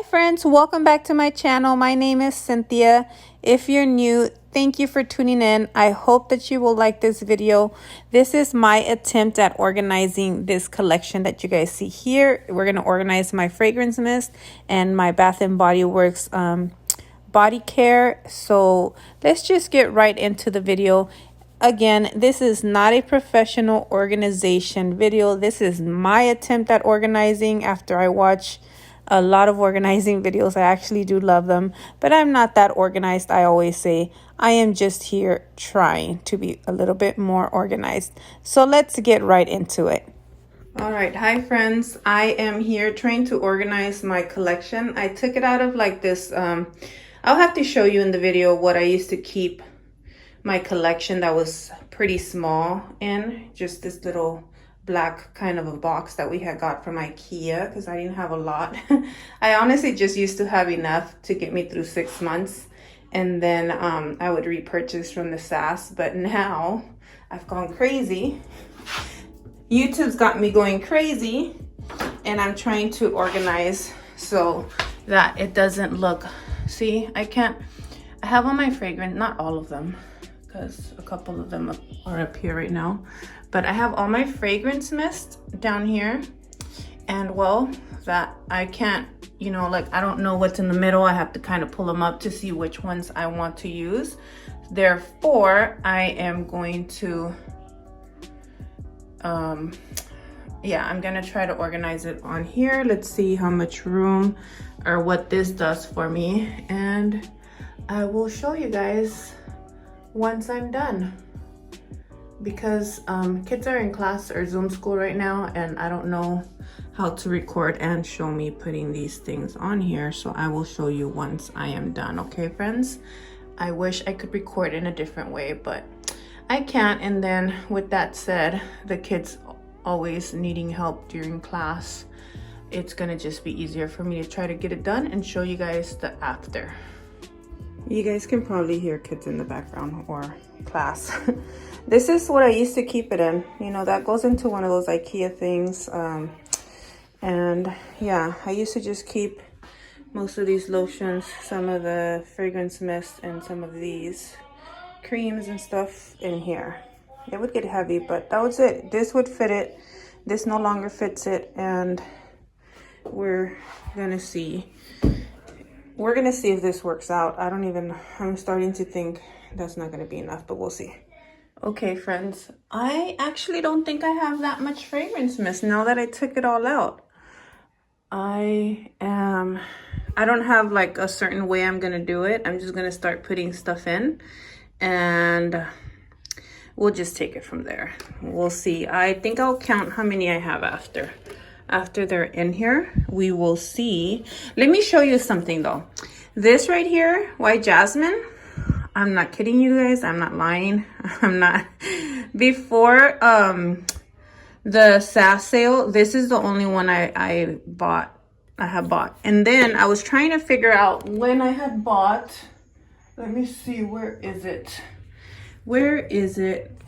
Hi friends, welcome back to my channel. My name is Cynthia. If you're new, thank you for tuning in. I hope that you will like this video. This is my attempt at organizing this collection that you guys see here. We're going to organize my fragrance mist and my Bath and Body Works body care. So let's just get right into the video. Again, this is not a professional organization video. This is my attempt at organizing after I watch a lot of organizing videos. I actually do love them, but I'm not that organized. I always say I am just here trying to be a little bit more organized. So let's get right into it. All right. Hi friends. I am here trying to organize my collection. I took it out of like this. I'll have to show you in the video what I used to keep my collection that was pretty small in, just this little black kind of a box that we had got from IKEA because I didn't have a lot. I honestly just used to have enough to get me through 6 months, and then I would repurchase from the SAS. But now I've gone crazy. YouTube's got me going crazy, and I'm trying to organize so that it doesn't look, see, I have all my fragrance, not all of them, because a couple of them are up here right now, but I have all my fragrance mist down here, and well, that I can't, you know, like I don't know what's in the middle. I have to kind of pull them up to see which ones I want to use. Therefore, I am going to yeah, I'm gonna try to organize it on here. Let's see how much room or what this does for me, and I will show you guys once I'm done, because kids are in class or Zoom school right now, and I don't know how to record and show me putting these things on here. So I will show you once I am done. Okay friends, I wish I could record in a different way, but I can't. And then with that said, the kids always needing help during class, it's gonna just be easier for me to try to get it done and show you guys the after. You guys can probably hear kids in the background or class. This is what I used to keep it in. You know, that goes into one of those IKEA things. And yeah, I used to just keep most of these lotions, some of the fragrance mist, and some of these creams and stuff in here. It would get heavy, but that was it. This would fit it. This no longer fits it, and we're gonna see. We're gonna see if this works out. I'm starting to think that's not gonna be enough, but we'll see. Okay, friends, I actually don't think I have that much fragrance mist now that I took it all out. I don't have like a certain way I'm gonna do it. I'm just gonna start putting stuff in, and we'll just take it from there. We'll see. I think I'll count how many I have after they're in here. We will see. Let me show you something though. This right here, White Jasmine, I'm not kidding you guys. I'm not lying. I'm not. Before the SAS sale, this is the only one I have bought. And then I was trying to figure out when I had bought. Let me see, where is it?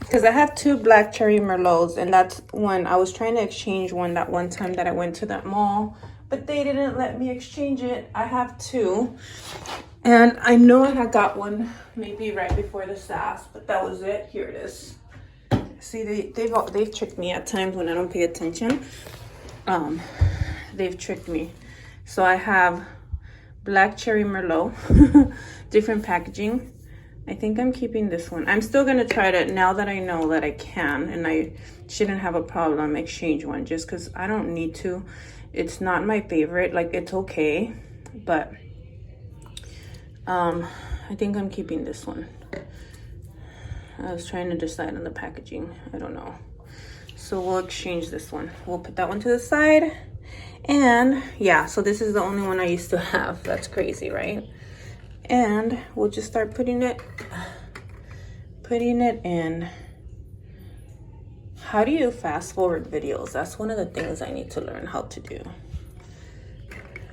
Because I have 2 black cherry merlots, and that's when I was trying to exchange one that one time that I went to that mall, but they didn't let me exchange it. I have 2, and I know I had got one maybe right before the SAS, but that was it. Here it is. See, they've tricked me at times when I don't pay attention. They've tricked me. So I have black cherry merlot, different packaging. I think I'm keeping this one. I'm still gonna try to, now that I know that I can and I shouldn't have a problem, exchange one, just because I don't need to. It's not my favorite. Like, it's okay, but I think I'm keeping this one. I was trying to decide on the packaging. I don't know. So we'll exchange this one. We'll put that one to the side. And yeah, so this is the only one I used to have. That's crazy, right? And we'll just start putting it in. How do you fast forward videos? That's one of the things I need to learn how to do.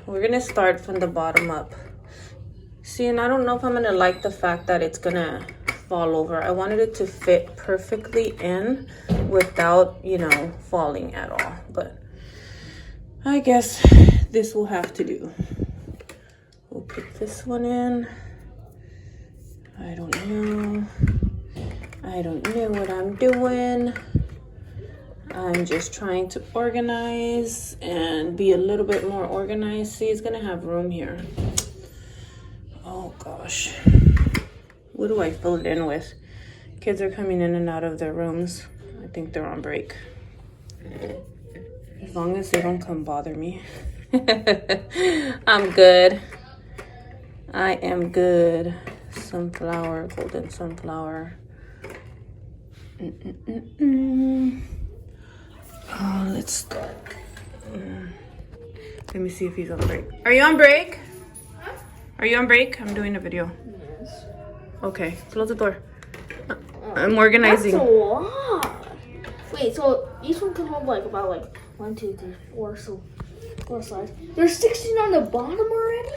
We're gonna start from the bottom up. See, and I don't know if I'm gonna like the fact that it's gonna fall over. I wanted it to fit perfectly in without, you know, falling at all, but I guess this will have to do. put this one in. I don't know. I don't know what I'm doing. I'm just trying to organize and be a little bit more organized. See, it's gonna have room here. Oh gosh. What do I fill it in with? Kids are coming in and out of their rooms. I think they're on break. As long as they don't come bother me. I'm good. I am good. Sunflower, golden sunflower. Oh, let's start. Let me see if he's on break. Are you on break? Huh? Are you on break? I'm doing a video. Yes. Okay, close the door. I'm organizing. That's a lot. Wait, so each one can hold like about like 1, 2, 3, 4. So 4 sides. There's 16 on the bottom already.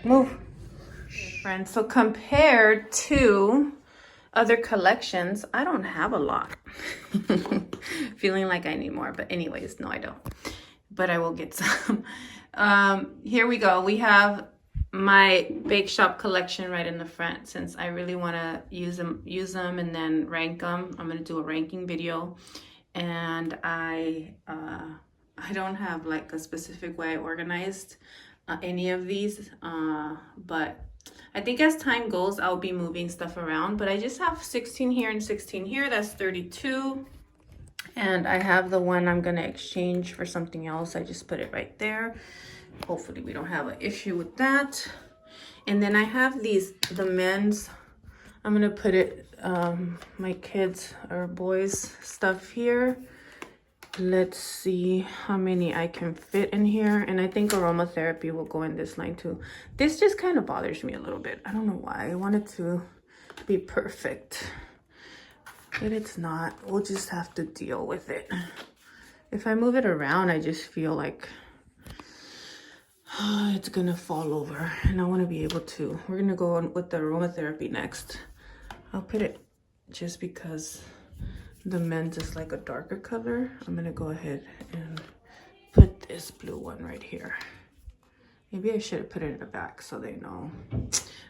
Move. Friends, so compared to other collections, I don't have a lot. Feeling like I need more, but anyways, no, I don't. But I will get some. Here we go. We have my bake shop collection right in the front. Since I really want to use them and then rank them, I'm going to do a ranking video. And I don't have like a specific way I organized any of these, but I think as time goes, I'll be moving stuff around. But I just have 16 here and 16 here. That's 32. And I have the one I'm going to exchange for something else. I just put it right there. Hopefully we don't have an issue with that. And then I have the men's. I'm going to put it, my kids or boys stuff here. Let's see how many I can fit in here. And I think aromatherapy will go in this line too. This just kind of bothers me a little bit. I don't know why. I want it to be perfect, but it's not. We'll just have to deal with it. If I move it around, I just feel like it's gonna fall over, and I want to be able to. We're gonna go on with the aromatherapy next. I'll put it just because the men's is like a darker color. I'm gonna go ahead and put this blue one right here. Maybe I should have put it in the back so they know.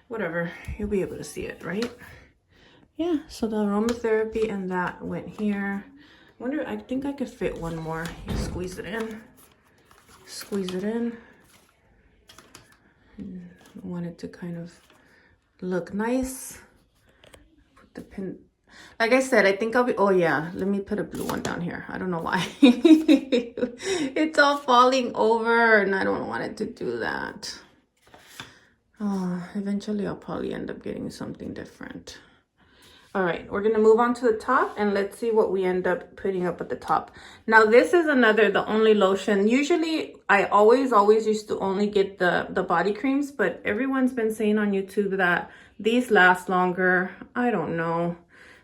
Whatever, you'll be able to see it, right? Yeah, so the aromatherapy and that went here. I think I could fit one more. Squeeze it in. Squeeze it in. I want it to kind of look nice. Put the pin. Like I said, I think I'll be, oh yeah, let me put a blue one down here. I don't know why. It's all falling over and I don't want it to do that. Oh, eventually I'll probably end up getting something different. All right, we're gonna move on to the top and let's see what we end up putting up at the top. Now this is the only lotion. Usually I always used to only get the body creams, but everyone's been saying on YouTube that these last longer. I don't know.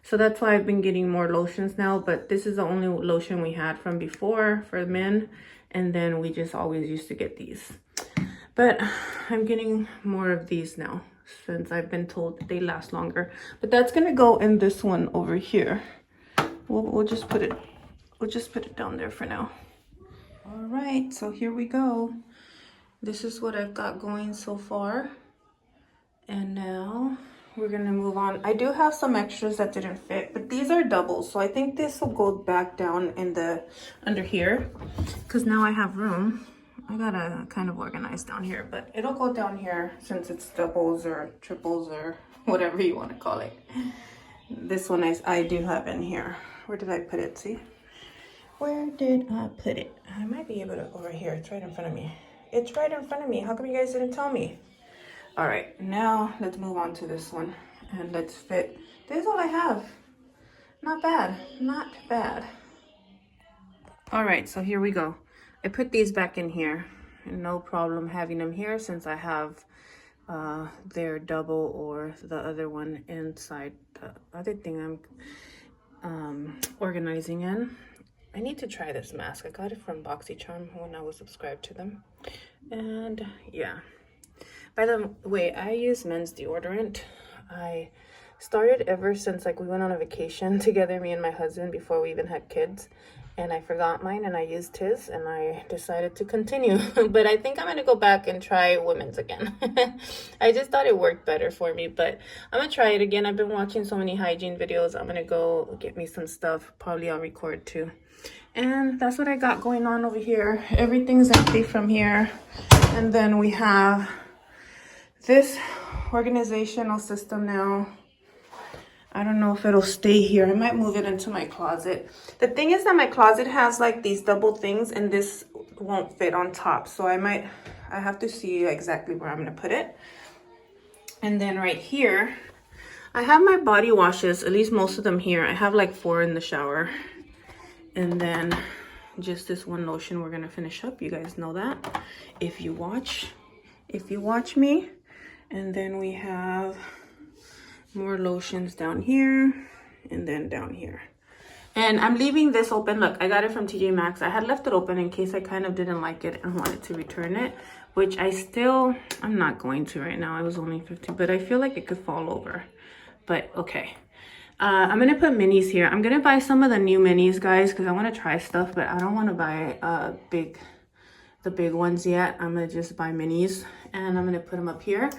So that's why I've been getting more lotions now, but this is the only lotion we had from before for men. And then we just always used to get these. But I'm getting more of these now since I've been told that they last longer. But that's gonna go in this one over here. We'll just put it down there for now. All right, so here we go. This is what I've got going so far. And now we're gonna move on. I do have some extras that didn't fit, but these are doubles, so I think this will go back down in under here, because now I have room. I gotta kind of organize down here, but it'll go down here since it's doubles or triples or whatever you want to call it. This one I do have in here. Where did I put it? See? Where did I put it? I might be able to, over here. It's right in front of me. It's right in front of me. How come you guys didn't tell me? All right, now let's move on to this one and let's fit. This is all I have. Not bad, not bad. All right, so here we go. I put these back in here. No problem having them here since I have their double or the other one inside the other thing I'm organizing in. I need to try this mask. I got it from BoxyCharm when I was subscribed to them. And yeah. By the way, I use men's deodorant. I started ever since like we went on a vacation together, me and my husband, before we even had kids. and I forgot mine and I used his and I decided to continue. But I think I'm gonna go back and try women's again. I just thought it worked better for me, but I'm gonna try it again. I've been watching so many hygiene videos. I'm gonna go get me some stuff. Probably I'll record too. And that's what I got going on over here. Everything's empty from here. And then we have this organizational system now. I don't know if it'll stay here. I might move it into my closet. The thing is that my closet has like these double things and this won't fit on top. So I have to see exactly where I'm gonna put it. And then right here, I have my body washes, at least most of them here. I have like 4 in the shower. And then just this one lotion we're gonna finish up. You guys know that if you watch me. And then we have more lotions down here and then down here. And I'm leaving this open. Look, I got it from TJ Maxx. I had left it open in case I kind of didn't like it and wanted to return it, which I'm not going to right now. I was only 15, but I feel like it could fall over. But okay. I'm gonna put minis here. I'm gonna buy some of the new minis, guys, because I want to try stuff, but I don't want to buy the big ones yet. I'm gonna just buy minis and I'm gonna put them up here.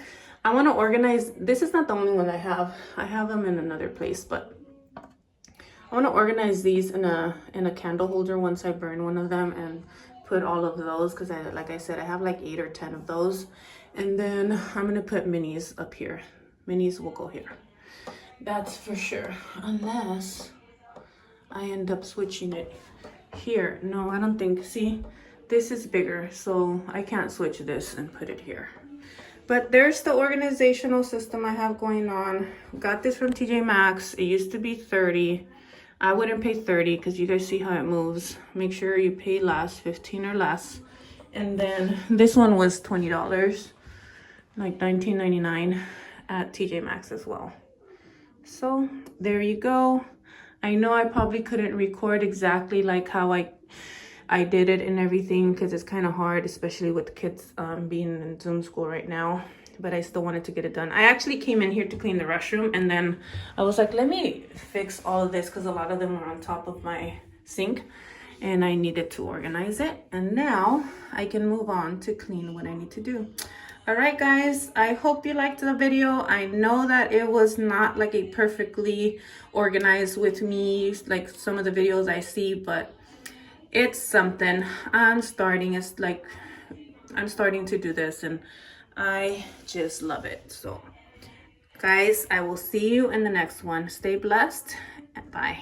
I want to organize. This is not the only one I have. I have them in another place, but I want to organize these in a candle holder once I burn one of them and put all of those, because like I said, I have like 8 or 10 of those. And then I'm gonna put minis up here. Minis will go here. That's for sure, unless I end up switching it here. No, I don't think. See, this is bigger, so I can't switch this and put it here. But there's the organizational system I have going on. Got this from TJ Maxx. It used to be $30. I wouldn't pay $30 because you guys see how it moves. Make sure you pay less, $15 or less. And then this one was $20, like $19.99 at TJ Maxx as well. So there you go. I know I probably couldn't record exactly like how I did it and everything, because it's kind of hard, especially with the kids being in Zoom school right now, but I still wanted to get it done. I actually came in here to clean the restroom, and then I was like, let me fix all of this, because a lot of them are on top of my sink and I needed to organize it. And now I can move on to clean what I need to do. All right, guys, I hope you liked the video. I know that it was not like a perfectly organized with me, like some of the videos I see, but it's something. I'm starting to do this and I just love it. So guys, I will see you in the next one. Stay blessed and bye.